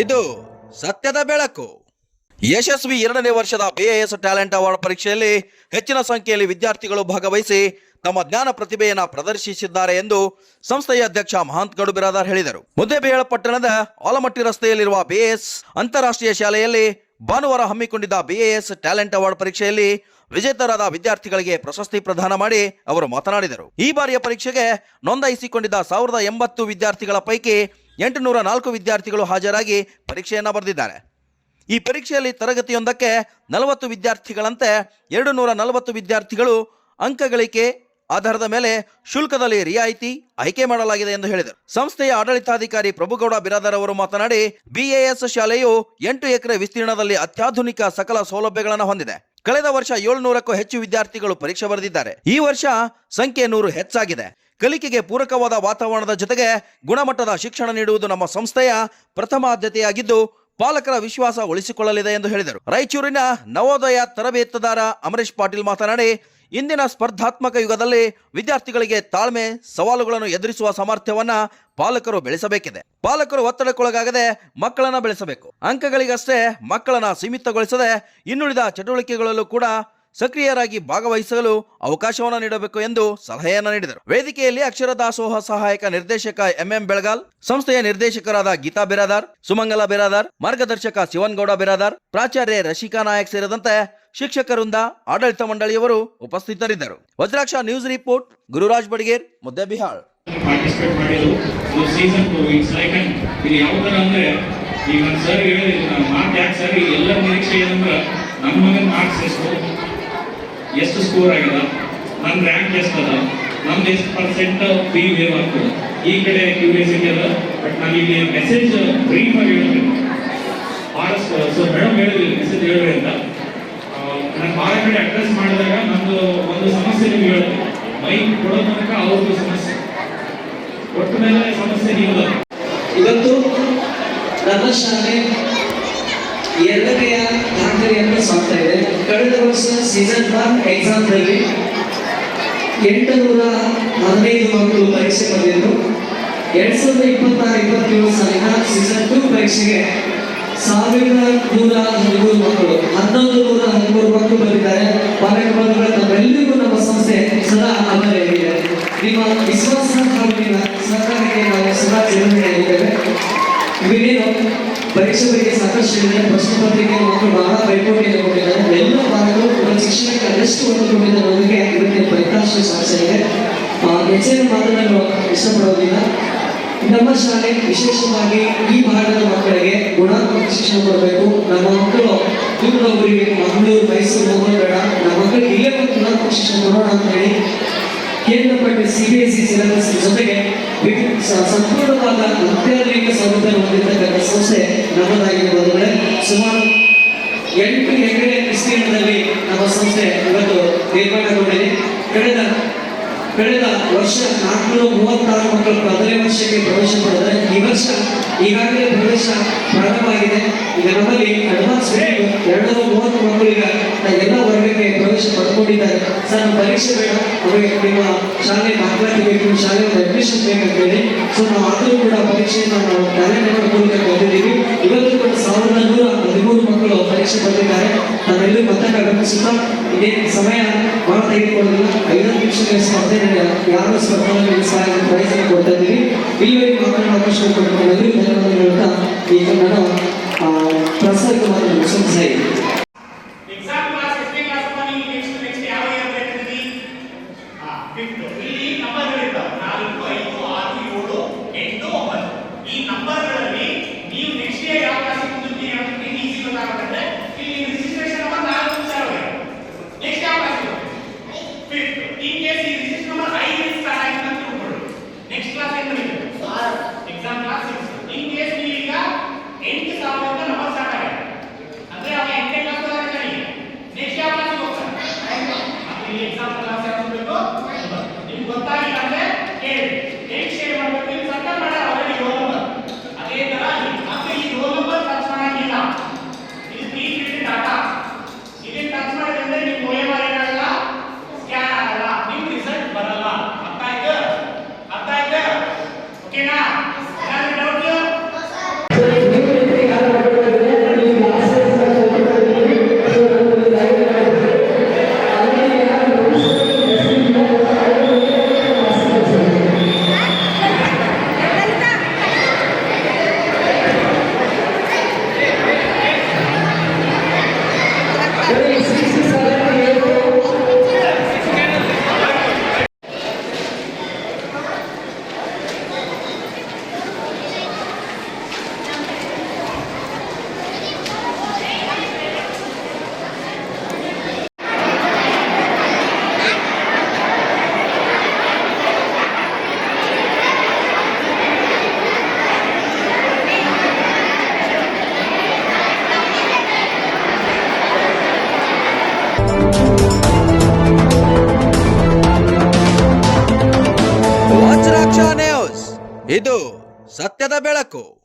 ಇದು ಸತ್ಯದ ಬೆಳಕು. ಯಶಸ್ವಿ 2ನೇ ವರ್ಷದ BIS ಟ್ಯಾಲೆಂಟ್ ಅವಾರ್ಡ್ ಪರೀಕ್ಷೆಯಲ್ಲಿ ಹೆಚ್ಚಿನ ಸಂಖ್ಯೆಯಲ್ಲಿ ವಿದ್ಯಾರ್ಥಿಗಳು ಭಾಗವಹಿಸಿ ತಮ್ಮ ಜ್ಞಾನ ಪ್ರತಿಭೆಯನ್ನು ಪ್ರದರ್ಶಿಸಿದ್ದಾರೆ ಎಂದು ಸಂಸ್ಥೆಯ ಅಧ್ಯಕ್ಷ ಮಹಂತ್ ಗೌಡ ಬಿರಾದಾರ್ ಹೇಳಿದರು. ಮುದ್ದೇಬಿಹಾಳ ಪಟ್ಟಣದ ಆಲಮಟ್ಟಿ ರಸ್ತೆಯಲ್ಲಿರುವ BIS ಅಂತಾರಾಷ್ಟ್ರೀಯ ಶಾಲೆಯಲ್ಲಿ ಭಾನುವಾರ ಹಮ್ಮಿಕೊಂಡಿದ್ದ BIS ಟ್ಯಾಲೆಂಟ್ ಅವಾರ್ಡ್ ಪರೀಕ್ಷೆಯಲ್ಲಿ ವಿಜೇತರಾದ ವಿದ್ಯಾರ್ಥಿಗಳಿಗೆ ಪ್ರಶಸ್ತಿ ಪ್ರದಾನ ಮಾಡಿ ಅವರು ಮಾತನಾಡಿದರು. ಈ ಬಾರಿಯ ಪರೀಕ್ಷೆಗೆ ನೋಂದಾಯಿಸಿಕೊಂಡಿದ್ದ 1080 ವಿದ್ಯಾರ್ಥಿಗಳ ಪೈಕಿ 804 ವಿದ್ಯಾರ್ಥಿಗಳು ಹಾಜರಾಗಿ ಪರೀಕ್ಷೆಯನ್ನು ಬರೆದಿದ್ದಾರೆ. ಈ ಪರೀಕ್ಷೆಯಲ್ಲಿ ತರಗತಿಯೊಂದಕ್ಕೆ 40 ವಿದ್ಯಾರ್ಥಿಗಳಂತೆ 240 ವಿದ್ಯಾರ್ಥಿಗಳು ಅಂಕಗಳಿಕೆ ಆಧಾರದ ಮೇಲೆ ಶುಲ್ಕದಲ್ಲಿ ರಿಯಾಯಿತಿ ಆಯ್ಕೆ ಮಾಡಲಾಗಿದೆ ಎಂದು ಹೇಳಿದರು. ಸಂಸ್ಥೆಯ ಆಡಳಿತಾಧಿಕಾರಿ ಪ್ರಭುಗೌಡ ಬಿರಾದಾರ್ ಅವರು ಮಾತನಾಡಿ, BIS ಶಾಲೆಯು 8 ಎಕರೆ ವಿಸ್ತೀರ್ಣದಲ್ಲಿ ಅತ್ಯಾಧುನಿಕ ಸಕಲ ಸೌಲಭ್ಯಗಳನ್ನು ಹೊಂದಿದೆ. ಕಳೆದ ವರ್ಷ 700ಕ್ಕೂ ಹೆಚ್ಚು ವಿದ್ಯಾರ್ಥಿಗಳು ಪರೀಕ್ಷೆ ಬರೆದಿದ್ದಾರೆ. ಈ ವರ್ಷ ಸಂಖ್ಯೆ 100 ಹೆಚ್ಚಾಗಿದೆ. ಕಲಿಕೆಗೆ ಪೂರಕವಾದ ವಾತಾವರಣದ ಜೊತೆಗೆ ಗುಣಮಟ್ಟದ ಶಿಕ್ಷಣ ನೀಡುವುದು ನಮ್ಮ ಸಂಸ್ಥೆಯ ಪ್ರಥಮ ಆದ್ಯತೆಯಾಗಿದ್ದು ಪಾಲಕರ ವಿಶ್ವಾಸ ಉಳಿಸಿಕೊಳ್ಳಲಿದೆ ಎಂದು ಹೇಳಿದರು. ರಾಯಚೂರಿನ ನವೋದಯ ತರಬೇತುದಾರ ಅಮರೇಶ್ ಪಾಟೀಲ್ ಮಾತನಾಡಿ, ಇಂದಿನ ಸ್ಪರ್ಧಾತ್ಮಕ ಯುಗದಲ್ಲಿ ವಿದ್ಯಾರ್ಥಿಗಳಿಗೆ ತಾಳ್ಮೆ, ಸವಾಲುಗಳನ್ನು ಎದುರಿಸುವ ಸಾಮರ್ಥ್ಯವನ್ನ ಪಾಲಕರು ಬೆಳೆಸಬೇಕಿದೆ. ಪಾಲಕರು ಒತ್ತಡಕ್ಕೊಳಗಾಗದೆ ಮಕ್ಕಳನ್ನ ಬೆಳೆಸಬೇಕು. ಅಂಕಗಳಿಗಷ್ಟೇ ಮಕ್ಕಳನ್ನ ಸೀಮಿತಗೊಳಿಸದೆ ಇನ್ನುಳಿದ ಚಟುವಟಿಕೆಗಳಲ್ಲೂ ಕೂಡ ಸಕ್ರಿಯರಾಗಿ ಭಾಗವಹಿಸಲು ಅವಕಾಶವನ್ನು ನೀಡಬೇಕು ಎಂದು ಸಲಹೆಯನ್ನು ನೀಡಿದರು. ವೇದಿಕೆಯಲ್ಲಿ ಅಕ್ಷರ ದಾಸೋಹ ಸಹಾಯಕ ನಿರ್ದೇಶಕ MM ಬೆಳಗಾಲ್, ಸಂಸ್ಥೆಯ ನಿರ್ದೇಶಕರಾದ ಗೀತಾ ಬಿರಾದಾರ್, ಸುಮಂಗಲ ಬಿರಾದಾರ್, ಮಾರ್ಗದರ್ಶಕ ಶಿವನ್ಗೌಡ ಬಿರಾದಾರ್, ಪ್ರಾಚಾರ್ಯ ರಶಿಕಾ ನಾಯಕ್ ಸೇರಿದಂತೆ ಶಿಕ್ಷಕರಿಂದ ಆಡಳಿತ ಮಂಡಳಿಯವರು ಉಪಸ್ಥಿತರಿದ್ದರು. Vajraksha news report, Gururaj Badiger, Muddebihal. ಎಷ್ಟು ಸ್ಕೋರ್ ಆಗಿದೆ, ನನ್ನ ರ್ಯಾಂಕ್ ಎಷ್ಟದ, ನಮ್ದು ಎಷ್ಟು ಪರ್ಸೆಂಟ್ ಬಿ ವೇವ್ ಆಗ್ತದೆ, ಈ ಕಡೆ ಕ್ಯೂರಿಯಾಸಿಟಿ ಅದ. ಬಟ್ ನಾನು ಇಲ್ಲಿ ಮೆಸೇಜ್ ಬ್ರೀಫ್ ಆಗಿ ಹೇಳ್ತೀನಿ. ಭಾಳ ಸೊ ಮೇಡಮ್ ಹೇಳಿದ್ರಿ ಮೆಸೇಜ್ ಹೇಳ್ರಿ ಅಂತ. ನಾನು ಭಾಳ ಕಡೆ ಅಡ್ರೆಸ್ ಮಾಡಿದಾಗ ನಮ್ಮದು ಒಂದು ಸಮಸ್ಯೆ ನಿಮ್ಗೆ ಹೇಳ್ತೀನಿ. ಮೈಕ್ ಕೊಡೋ ತನಕ ಅವ್ರದ್ದು ಸಮಸ್ಯೆ, ಒಟ್ಟು ಮೇಲೆ ಸಮಸ್ಯೆ ನೀವು. ಇವತ್ತು ನನ್ನ ಶಾಲೆ 2ನೇ ದಾಖಲೆಯನ್ನು ಸಾಕ್ತಾ ಇದೆ. ಕಳೆದ ವರ್ಷ ಸೀಸನ್ 1 ಎಕ್ಸಾಮ್ನಲ್ಲಿ 815 ಮಕ್ಕಳು ಪರೀಕ್ಷೆ ಬರೆದಿದ್ದು 2026-27 ಸಾಲಿನ ಸೀಸನ್ 2 ಪರೀಕ್ಷೆಗೆ 1113 ಮಕ್ಕಳು 1113 ಮಕ್ಕಳು ಬಂದಿದ್ದಾರೆ. ಪಾಲಕ ಬಂಧುಗಳ ತಮ್ಮೆಲ್ಲರಿಗೂ ನಮ್ಮ ಸಂಸ್ಥೆ ಸದಾ ಆಭಾರಿಯಾಗಿದೆ. ನಿಮ್ಮ ವಿಶ್ವಾಸ ಹಾಗೂ ನಿಮ್ಮ ಸಹಕಾರಕ್ಕೆ ನಾವು ಸದಾ ಚಿರಋಣಿಯಾಗಿದ್ದೇವೆ. ಇವೇನೇನು ಪರೀಕ್ಷೆ ಬಗ್ಗೆ ಸಾಕಷ್ಟು ಇದೆ. ಪ್ರಶ್ನೆ ಪತ್ರಿಕೆ ಮಕ್ಕಳು ಬಹಳ ಪೈಪೋಟಿಯನ್ನು ಕೊಟ್ಟಿದ್ದಾರೆ. ಎಲ್ಲ ಪಾಲಕರು ಒಂದು ಶಿಕ್ಷಣಕ್ಕೆ ಅದೆಷ್ಟು ಒಂದು ಕೊಟ್ಟಿದ್ದಾರೆ ಅನ್ನೋದಕ್ಕೆ ಇವತ್ತಿನ ಫಲಿತಾಂಶ ಸಾಕ್ಷ್ಯ ಇದೆ. ಹೆಚ್ಚಿನ ಮಾತನಾಡಲು ಇಷ್ಟಪಡೋದಿಲ್ಲ. ನಮ್ಮ ಶಾಲೆ ವಿಶೇಷವಾಗಿ ಈ ಭಾಗದ ಮಕ್ಕಳಿಗೆ ಗುಣಾತ್ಮಕ ಶಿಕ್ಷಣ ಕೊಡಬೇಕು. ನಮ್ಮ ಮಕ್ಕಳು ದೂರ ಊರಿಗೆ ಮಂಗಳೂರು, ಮೈಸೂರು ಹೋಗೋದು ಬೇಡ. ನಮ್ಮ ಮಕ್ಕಳಿಗೆ ಇಲ್ಲೇ ಒಂದು ಗುಣಾತ್ಮಕ ಶಿಕ್ಷಣ ಕೊಡೋಣ ಅಂತ ಹೇಳಿ ಕೇಂದ್ರ ಪಟ್ಟ CBSE ಸಿಲೆಬಸ್ ಜೊತೆಗೆ ಸಂಪೂರ್ಣವಾದ ಅತ್ಯಾಧುನಿಕ ಸೌಲಭ್ಯ ಹೊಂದಿರತಕ್ಕಂಥ ಸಂಸ್ಥೆ ನಮ್ಮದಾಗಿದೆ. ಬಂಧುಗಳೇ, ಸುಮಾರು 8 ಎಕರೆ ವಿಸ್ತೀರ್ಣದಲ್ಲಿ ನಮ್ಮ ಸಂಸ್ಥೆ ಇವತ್ತು ನಿರ್ಮಾಣಗೊಂಡಿದೆ. ಕಳೆದ ವರ್ಷ 436 ಮಕ್ಕಳು 1ನೇ ವರ್ಷಕ್ಕೆ ಪ್ರವೇಶ ಪಡೆದರೆ ಈ ವರ್ಷ ಈಗಾಗಲೇ ಪ್ರವೇಶ ಪ್ರಾರಂಭವಾಗಿದೆ. ಈಗ ನಮ್ಮಲ್ಲಿ ಅಡ್ವಾನ್ಸ್ 230 ಮಕ್ಕಳು ಈಗ ಎಲ್ಲ ವರ್ಗಕ್ಕೆ ಪ್ರವೇಶ ಪಡ್ಕೊಂಡಿದ್ದಾರೆ. ಸರ್, ನಮ್ಮ ಪರೀಕ್ಷೆ ಬೇಡ, ಅವರಿಗೆ ನಿಮ್ಮ ಶಾಲೆ ದಾಖಲಾತಿ ಬೇಕು, ನಿಮ್ಮ ಶಾಲೆ ಒಂದು ಅಡ್ಮಿಷನ್ ಬೇಕಂತೇಳಿ. ಸೊ ನಾವು ಆದರೂ ಕೂಡ ಪರೀಕ್ಷೆಯನ್ನು ನಾವು ಟ್ಯಾಲೆಂಟ್ ಅವಾರ್ಡ್ ಮೂಲಕ ಬಂದಿದ್ದೀವಿ. ಇವತ್ತು ಕೂಡ 1113 ಮಕ್ಕಳು ಪರೀಕ್ಷೆ ಬಂದಿದ್ದಾರೆ. ನಾವೆಲ್ಲರೂ ಮತಕ್ಕೆ ಗಮನಿಸುತ್ತಾ ಇದೇ ಸಮಯ ಬಹಳ ತೆಗೆದುಕೊಳ್ಳೋದಿಲ್ಲ. 5 ನಿಮಿಷಗಳ ಸ್ಪರ್ಧೆ ಯಾರು ಸ್ಪರ್ಧಾತ್ಮಕ ಸಹಾಯ ಪ್ರಯತ್ನ ಕೊಡ್ತಾ ಇದ್ದೀವಿ. ಇಲ್ಲಿವರೆಗೆ ಮಾತನಾಡಲು ಅವಕಾಶ ಕೊಟ್ಟಿದ್ದಾರೆ. ಧನ್ಯವಾದ ಹೇಳ್ತಾ ಈಗ ನಾನು ಪ್ರಸಾದ ಮುಗಿಸ್ತಾ ಇದ್ದೀನಿ. Okay, now ವಜ್ರಾಕ್ಷ ನ್ಯೂಸ್, ಇದು ಸತ್ಯದ ಬೆಳಕು.